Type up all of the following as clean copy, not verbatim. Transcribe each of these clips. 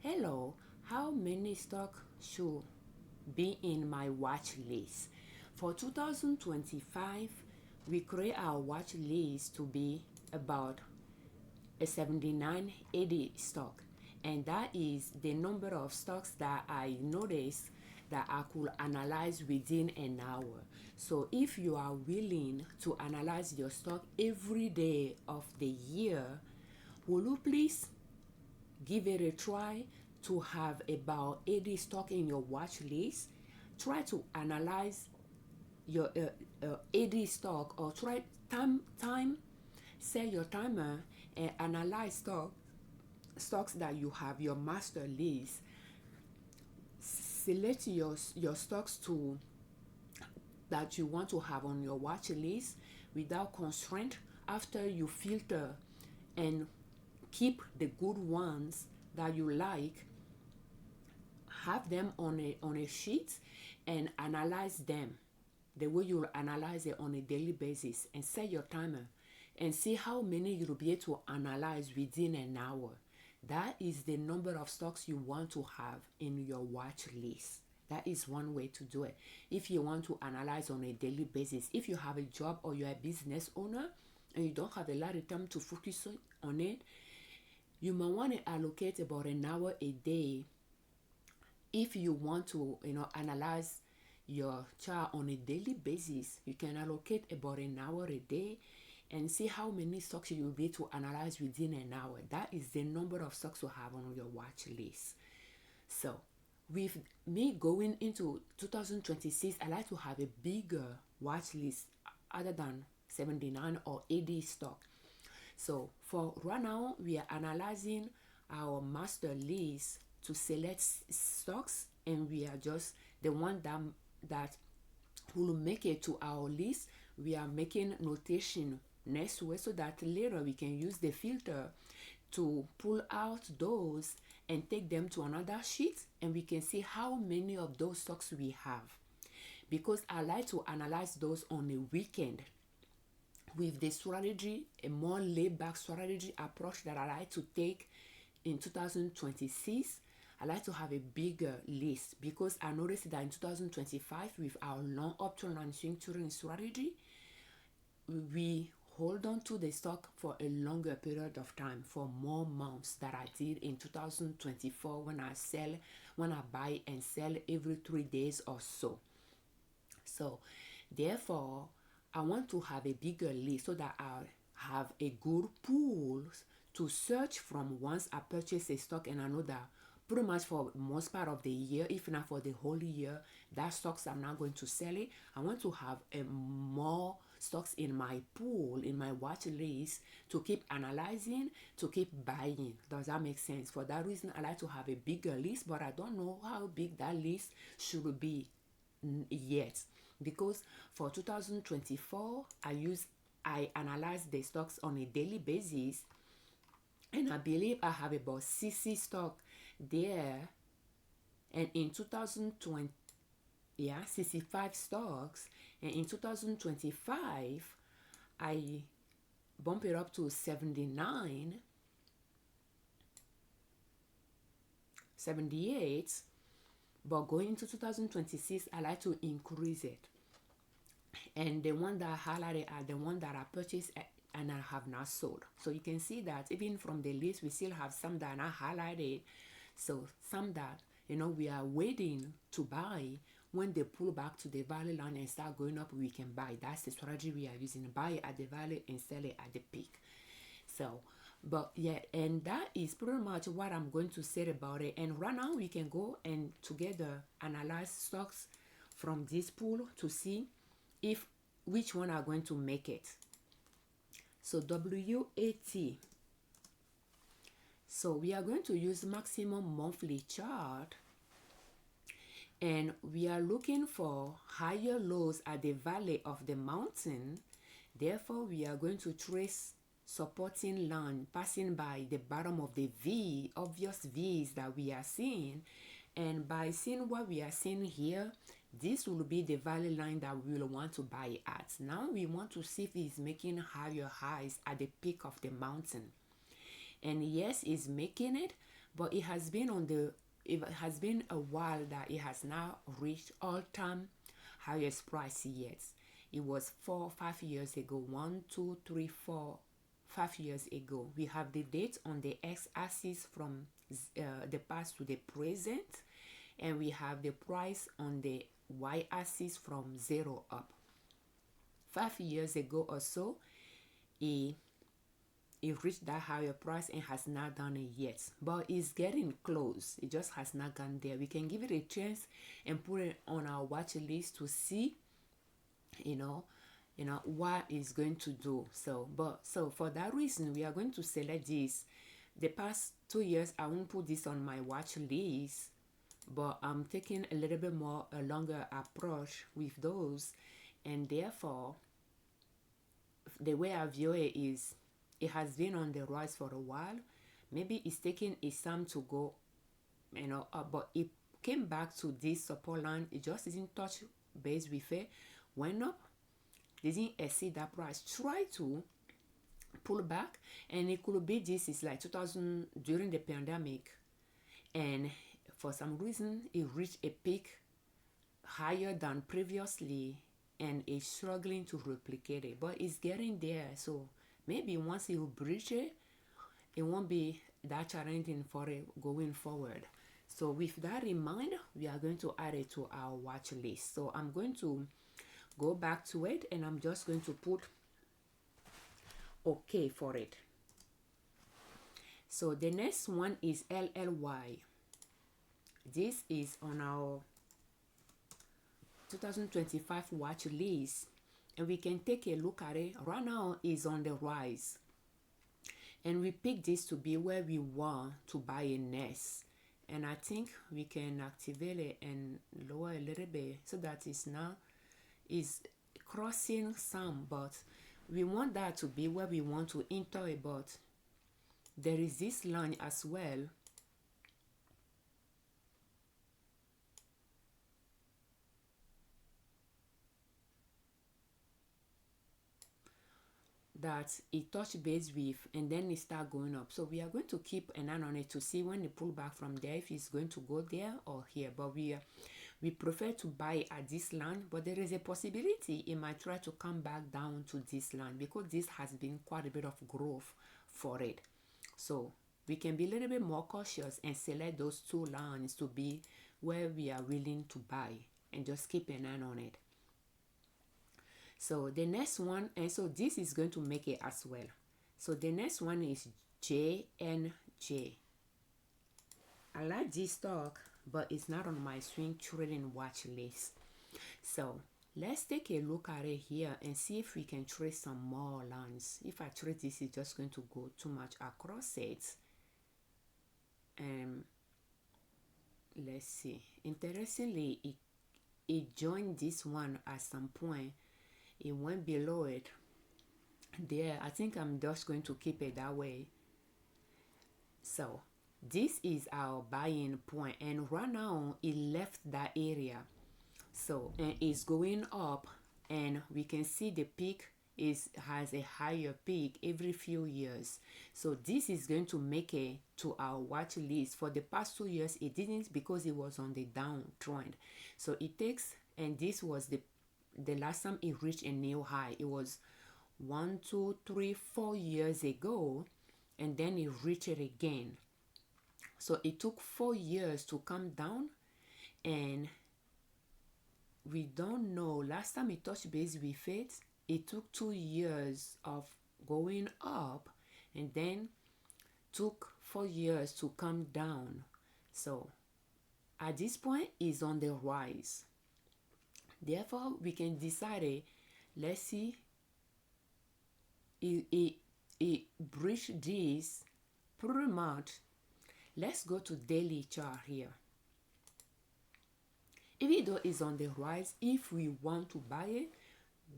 Hello, how many stock should be in my watch list? For 2025, we create our watch list to be about a 7980 stock, and that is the number of stocks that I noticed that I could analyze within an hour. So if you are willing to analyze your stock every day of the year, will you please give it a try to have about 80 stock in your watch list? Try to analyze your 80 stock, or try time set your timer and analyze stocks that you have your master list. Select your stocks to that you want to have on your watch list without constraint. After you filter and keep the good ones that you like, have them on a sheet and analyze them the way you analyze it on a daily basis, and set your timer and see how many you'll be able to analyze within an hour. That is the number of stocks you want to have in your watch list. That is one way to do it. If you want to analyze on a daily basis, if you have a job or you're a business owner and you don't have a lot of time to focus on it, you might want to allocate about an hour a day. If you want to analyze your chart on a daily basis, you can allocate about an hour a day and see how many stocks you will be able to analyze within an hour. That is the number of stocks you have on your watch list. So with me going into 2026, I like to have a bigger watch list other than 79 or 80 stock. So for right now, we are analyzing our master list to select stocks, and we are just the one that will make it to our list. We are making notation next week so that later we can use the filter to pull out those and take them to another sheet, and we can see how many of those stocks we have, because I like to analyze those on a weekend with the strategy, a more laid back strategy approach that I like to take in 2026. I like to have a bigger list because I noticed that in 2025, with our long uptrend and swing trading strategy, we hold on to the stock for a longer period of time, for more months, that I did in 2024 when I buy and sell every 3 days or so. So therefore, I want to have a bigger list so that I have a good pool to search from once I purchase a stock, and I know that pretty much for most part of the year, if not for the whole year, that stocks I'm not going to sell it. I want to have more stocks in my pool, in my watch list, to keep analyzing, to keep buying. Does that make sense? For that reason, I like to have a bigger list, but I don't know how big that list should be yet, because for 2024 I analyze the stocks on a daily basis, and I believe I have about 60 stock there, and in 2020, 65 stocks, and in 2025 I bump it up to 79, 78, but going into 2026 I like to increase it. And the one that I highlighted are the one that I purchased and I have not sold. So you can see that even from the list, we still have some that are not highlighted. So some that we are waiting to buy. When they pull back to the value line and start going up, we can buy. That's the strategy we are using: buy it at the value and sell it at the peak. So but yeah, and that is pretty much what I'm going to say about it. And right now we can go and together analyze stocks from this pool to see if which one are going to make it. So WAT. So we are going to use maximum monthly chart, and we are looking for higher lows at the valley of the mountain. Therefore, we are going to trace supporting line passing by the bottom of the V, obvious V's that we are seeing. And by seeing what we are seeing here, this will be the value line that we will want to buy at. Now we want to see if it's making higher highs at the peak of the mountain. And yes, it's making it, but it has been a while that it has now reached all-time highest price yet. It was 4 5 years ago. 1 2 3 4 5 years ago. We have the date on the x-axis from the past to the present, and we have the price on the y-axis from 0 up. 5 years ago or so, it reached that higher price and has not done it yet, but it's getting close. It just has not gone there. We can give it a chance and put it on our watch list to see, what it's going to do. So for that reason, we are going to select this. The past 2 years, I won't put this on my watch list, but I'm taking a little bit more a longer approach with those, and therefore the way I view it is, it has been on the rise for a while. Maybe it's taking its time to go, up, but it came back to this support line. It just didn't touch base with it, went up, didn't exceed that price, try to pull back, and it could be this is like 2000 during the pandemic, and for some reason it reached a peak higher than previously and is struggling to replicate it, but it's getting there. So maybe once you breach it, it won't be that challenging for it going forward. So with that in mind, we are going to add it to our watch list. So I'm going to go back to it, and I'm just going to put OK for it. So the next one is LLY. This is on our 2025 watch list, and we can take a look at it. Right now is on the rise, and we pick this to be where we want to buy a nest, and I think we can activate it and lower a little bit so that it's now is crossing some, but we want that to be where we want to enter it. But there is this line as well that it touch base with, and then it start going up. So we are going to keep an eye on it to see when it pull back from there, if it's going to go there or here. But we prefer to buy at this line, but there is a possibility it might try to come back down to this line, because this has been quite a bit of growth for it. So we can be a little bit more cautious and select those two lines to be where we are willing to buy, and just keep an eye on it. So the next one, and so this is going to make it as well. So the next one is JNJ. I like this stock, but it's not on my swing trading watch list. So let's take a look at it here and see if we can trade some more lines. If I trade this, it's just going to go too much across it. Let's see. Interestingly, it joined this one at some point. It went below it there. I think I'm just going to keep it that way. So this is our buying point, and right now it left that area. So, and it's going up, and we can see the peak has a higher peak every few years. So this is going to make it to our watch list. For the past 2 years it didn't, because it was on the downtrend. So it takes, and this was the last time it reached a new high. It was 1 2 3 4 years ago, and then it reached it again. So it took 4 years to come down, and we don't know. Last time it touched base with it, it took 2 years of going up, and then took 4 years to come down. So at this point it's on the rise. Therefore we can decide, let's see, it breached this pretty much. Let's go to daily chart here. Even though it's on the rise, if we want to buy it,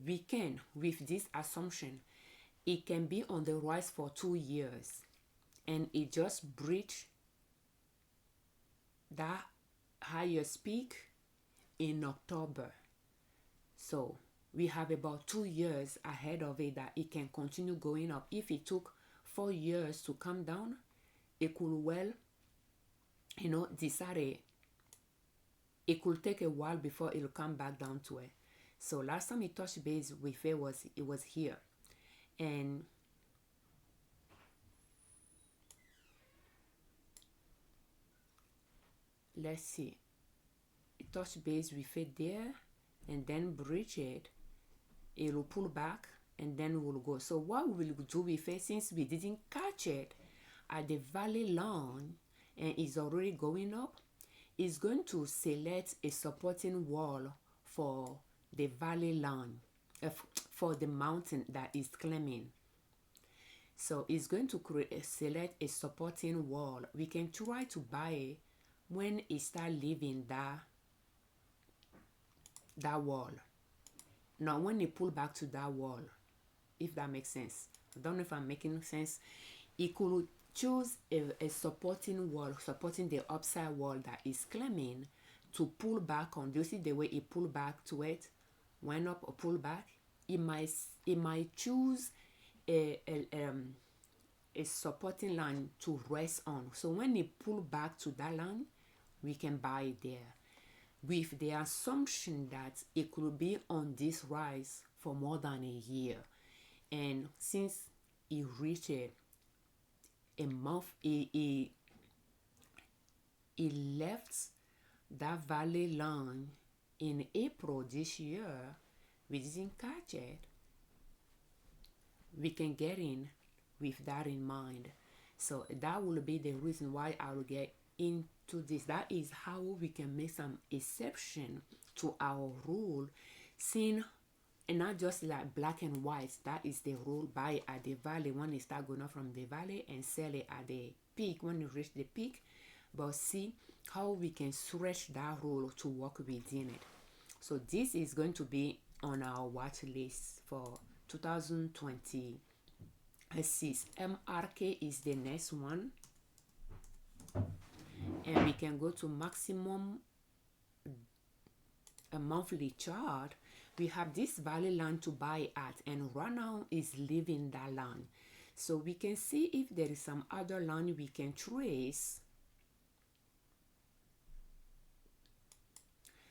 we can. With this assumption, it can be on the rise for 2 years, and it just breached that highest peak in October. So we have about 2 years ahead of it that it can continue going up. If it took 4 years to come down, it could well decided it could take a while before it'll come back down to it. So last time it touched base with it was here, and let's see, it touched base with it there, and then bridge it. It will pull back, and then we'll go. So what we will do with it, since we didn't catch it at the valley line and it's already going up, is going to select a supporting wall for the valley line, for the mountain that is climbing. So it's going to select a supporting wall. We can try to buy it when it start leaving that wall. Now when it pull back to that wall, if that makes sense. I don't know if I'm making sense. It could choose a supporting wall, supporting the upside wall that is climbing, to pull back on. Do you see the way it pull back to it? Went up or pull back? It might choose a supporting line to rest on. So when it pull back to that line, we can buy it there, with the assumption that it could be on this rise for more than a year. And since it reached a month, it left that valley line in April this year, we didn't catch it. We can get in with that in mind. So that will be the reason why I will get into this. That is how we can make some exception to our rule, seeing, and not just like black and white. That is the rule: buy at the valley when it start going up from the valley, and sell it at the peak when you reach the peak. But see how we can stretch that rule to work within it. So this is going to be on our watch list for 2020. MRK is the next one, and we can go to maximum a monthly chart. We have this valley line to buy at, and right now is leaving that line. So we can see if there is some other line we can trace.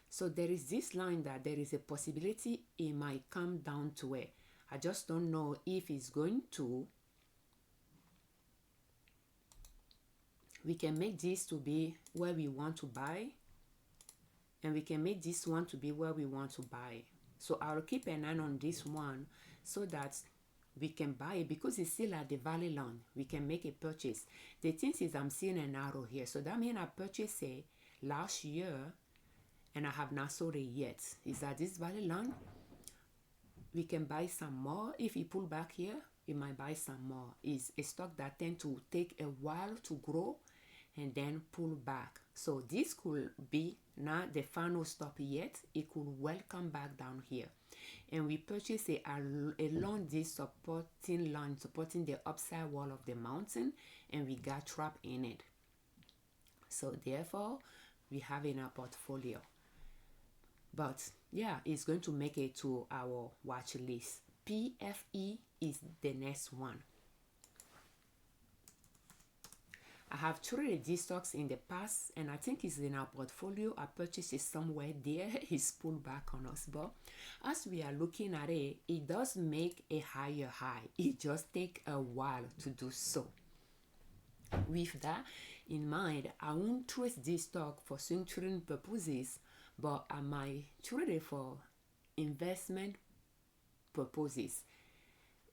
So there is this line that there is a possibility it might come down to it. I just don't know if it's going to. We can make this to be where we want to buy, and we can make this one to be where we want to buy. So I'll keep an eye on this one so that we can buy it, because it's still at the valley line. We can make a purchase. The thing is, I'm seeing an arrow here, so that means I purchased it last year and I have not sold it yet. Is at this valley line. We can buy some more. If it pull back here, we might buy some more. It's a stock that tend to take a while to grow and then pull back. So this could be not the final stop yet. It could well come back down here. And we purchase it along this supporting line, supporting the upside wall of the mountain, and we got trapped in it. So therefore, we have in our portfolio. But yeah, it's going to make it to our watch list. PFE is the next one. I have traded these stocks in the past, and I think it's in our portfolio. I purchased it somewhere there. It's pulled back on us. But as we are looking at it, it does make a higher high. It just takes a while to do so. With that in mind, I won't trade this stock for swing trading purposes, but I might trade it for investment purposes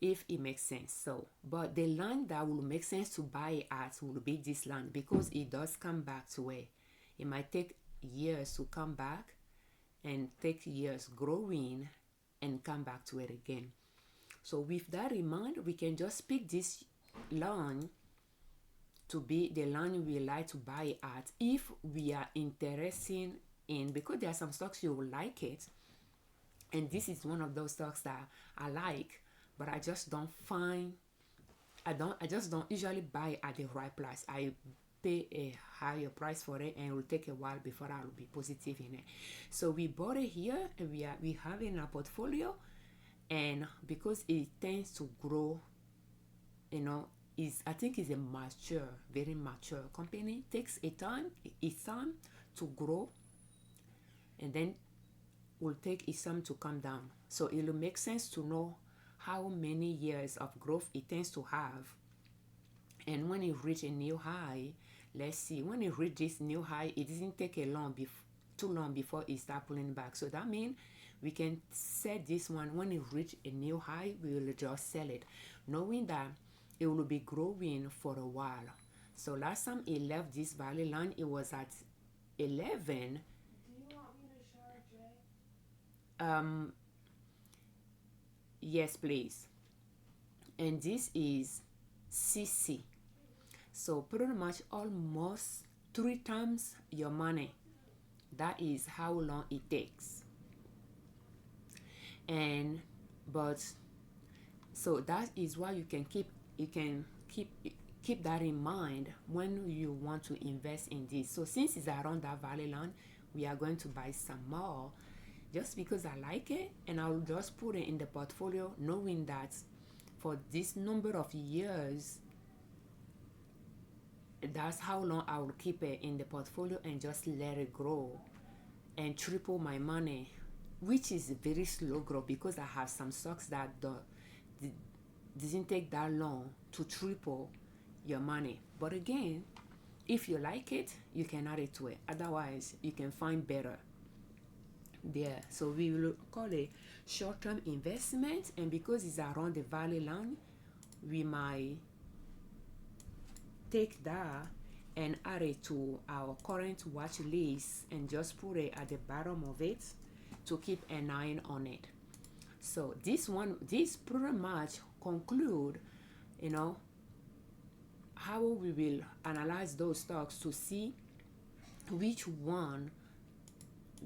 if it makes sense. So, but the line that will make sense to buy at will be this line, because it does come back to where it might take years to come back, and take years growing and come back to it again. So with that in mind, we can just pick this line to be the line we like to buy at if we are interested in, because there are some stocks you will like it, and this is one of those stocks that I like, but I just don't find, I just don't usually buy at the right price. I pay a higher price for it, and it will take a while before I will be positive in it. So we bought it here, and we have it in our portfolio, and because it tends to grow, is, I think, is a mature, very mature company. Takes its time to grow, and then will take its time to come down. So it will make sense to know how many years of growth it tends to have. And when it reach a new high, let's see, when it reach this new high, it didn't take too long before it start pulling back. So that means we can set this one, when it reach a new high, we will just sell it, knowing that it will be growing for a while. So last time it left this valley line, it was at 11. Do you want me to shower, Jay? Yes, please. And this is CC. So pretty much almost 3 times your money. That is how long it takes. And but so that is why you can keep that in mind when you want to invest in this. So since it's around that valley line, we are going to buy some more just because I like it, and I'll just put it in the portfolio, knowing that for this number of years, that's how long I will keep it in the portfolio and just let it grow and triple my money, which is very slow growth because I have some stocks that didn't take that long to triple your money. But again, if you like it, you can add it to it. Otherwise, you can find better there. So we will call it short-term investment, and because it's around the valley line, we might take that and add it to our current watch list and just put it at the bottom of it to keep an eye on it. So this pretty much conclude, how we will analyze those stocks to see which one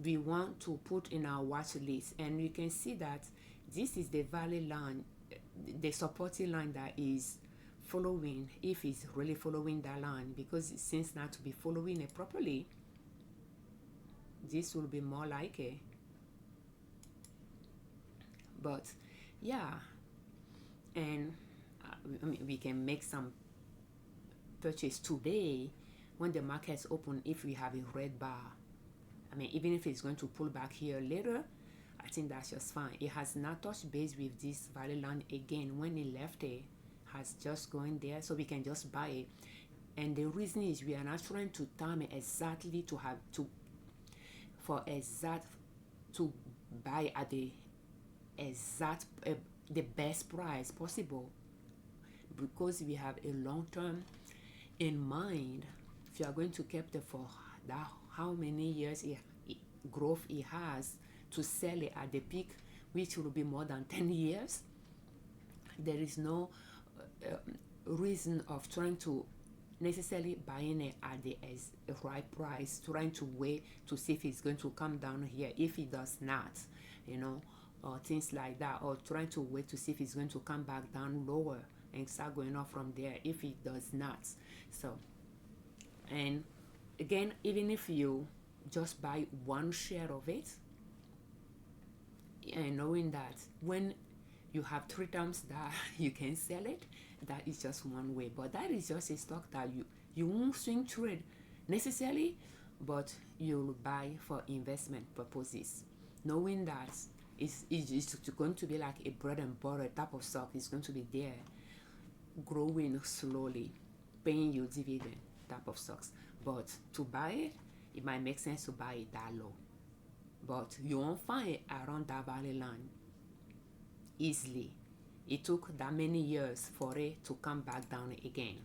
we want to put in our watch list. And you can see that this is the valley line, the supporting line that is following, if it's really following that line, because it seems not to be following it properly. This will be more like it. But yeah, and we can make some purchase today when the markets open if we have a red bar. Even if it's going to pull back here later, I think that's just fine. It has not touched base with this valley line again. When it left it, has just going there, so we can just buy it. And the reason is we are not trying to time it exactly to buy at the exact the best price possible, because we have a long term in mind. If you are going to keep it for that, how many years growth it has to sell it at the peak, which will be more than 10 years, there is no reason of trying to necessarily buying it at the right price, trying to wait to see if it's going to come down here. If it does not, or things like that, or trying to wait to see if it's going to come back down lower and start going up from there if it does not. So, and again, even if you just buy one share of it, and knowing that when you have 3 times that you can sell it, that is just one way. But that is just a stock that you won't swing trade necessarily, but you'll buy for investment purposes, knowing that it's going to be like a bread and butter type of stock. It's going to be there, growing slowly, paying you dividend type of stocks. But to buy it, it might make sense to buy it that low, but you won't find it around that valley line easily. It took that many years for it to come back down again.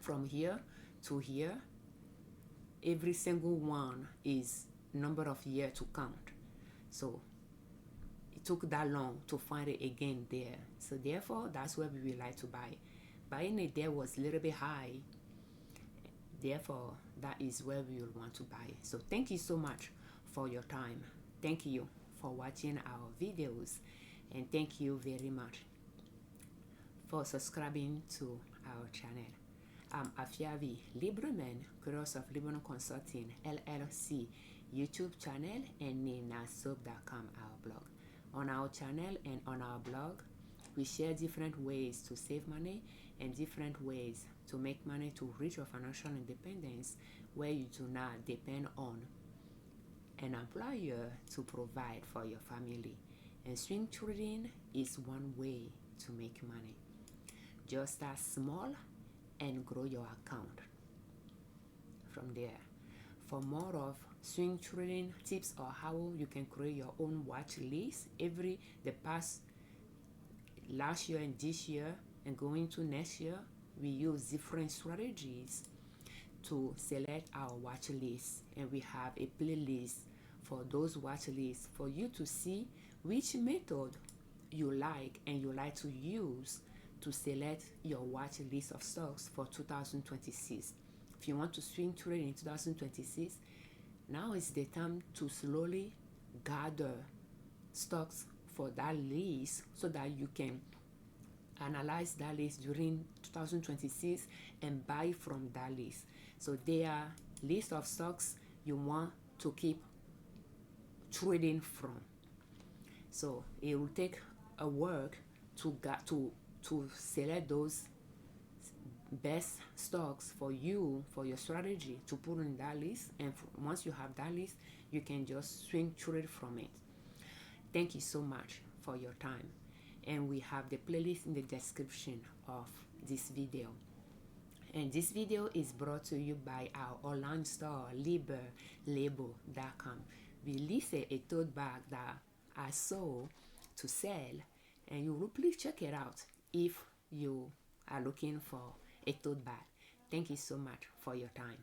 From here to here, every single one is number of years to count. So it took that long to find it again there. So therefore, that's where we would like to buy. Buying it there was a little bit high. Therefore, that is where we will want to buy. So thank you so much for your time. Thank you for watching our videos, and thank you very much for subscribing to our channel. I'm Afiavi Liberman, creator of Liberman Consulting L.L.C YouTube channel, and NinaSoap.com, our blog. On our channel and on our blog, we share different ways to save money and different ways to make money to reach your financial independence, where you do not depend on an employer to provide for your family. And swing trading is one way to make money. Just start small and grow your account from there. For more of swing trading tips or how you can create your own watch list, the past last year and this year and going to next year, we use different strategies to select our watch list, and we have a playlist for those watch lists for you to see which method you like and you like to use to select your watch list of stocks for 2026. If you want to swing trade in 2026, now is the time to slowly gather stocks for that list so that you can analyze that list during 2026 and buy from that list. So there are list of stocks you want to keep trading from. So it will take a work to select those best stocks for you, for your strategy to put in that list, and once you have that list, you can just swing trade from it. Thank you so much for your time, and we have the playlist in the description of this video. And this video is brought to you by our online store, liberlabel.com. We listed a tote bag that I sold to sell, and you will please check it out if you are looking for a tote bag. Thank you so much for your time.